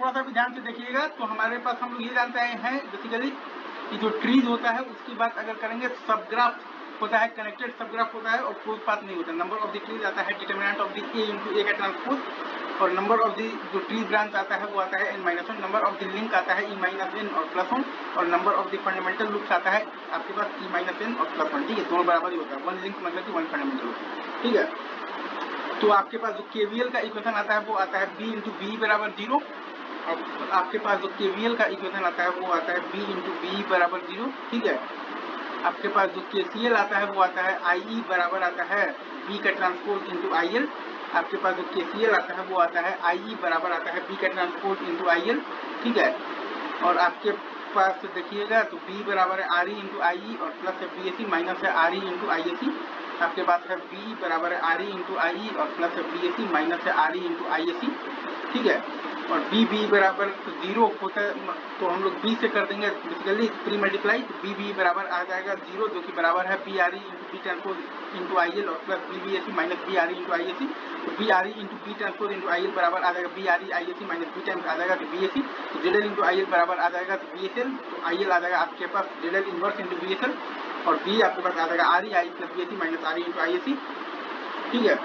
थोड़ा सा भी ध्यान से देखिएगा तो हमारे पास हम लोग ये जानते हैं बेसिकली कि जो ट्रीज होता है उसकी बात अगर करेंगे, सब ग्राफ होता है, कनेक्टेड सब ग्राफ होता है और क्लोज पाथ नहीं होता। नंबर ऑफ द ट्रीज आता है determinant of the A into A का ट्रांसपोज, और नंबर ऑफ द जो ट्री ब्रांच आता है वो आता है n-1, number of the link आता है e-n और +1, और number of the fundamental loops आता है आपके पास e-n और +1। ठीक है, दोनों बराबर ही होता है, वन लिंक मतलब कि वन फंडामेंटल लूप। ठीक है, तो आपके पास जो केवीएल का इक्वेशन आता है वो आता है b इंटू बी बराबर 0, और आपके पास जो केवीएल का इक्वेशन आता है वो आता है b इंटू बी बराबर 0। ठीक है, आपके पास जो केसीएल आता है वो आता है IE बराबर आता है B का ट्रांसपोज इंटू IL। आपके पास जो केसीएल आता है वो आता है IE बराबर आता है B का ट्रांसपोज इंटू IL। ठीक है, और आपके पास देखिएगा तो B बराबर है RE इंटू IE और प्लस है BSE माइनस है RE इंटू ISE। आपके पास है B बराबर है RE इंटू IE और प्लस है BSE माइनस है RE इंटू ISE। ठीक है, और B बराबर 0 होता है तो हम लोग B से कर देंगे बेसिकली प्री मल्टीप्लाई, तो B बराबर आ जाएगा 0 जो कि बराबर है BRE into B transpose into IL और plus BBSE minus BRE into ISE। तो BRE into B transpose into IL बराबर आ जाएगा BRE ISE minus B times आ जाएगा तो BSE। तो ZL इंटू IL बराबर आ जाएगा तो BSL, तो IL आ जाएगा आपके पास ZL इनवर्स इंटू BSL, और B आपके पास आ जाएगा RE I plus BSE minus RE into ISE। ठीक है,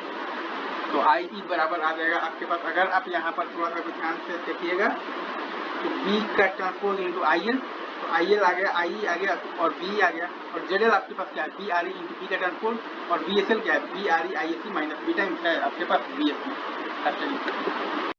तो IE बराबर आ जाएगा आपके पास, अगर आप यहाँ पर थोड़ा सा ध्यान से देखिएगा तो B का ट्रांसपोज इंटू IL, तो IL आ गया, IE आ गया और B आ गया, और ZL आपके पास क्या है BRE इंटू B का ट्रांसपोज, और BSL क्या है BRE ISE minus B times है आपके पास BSE।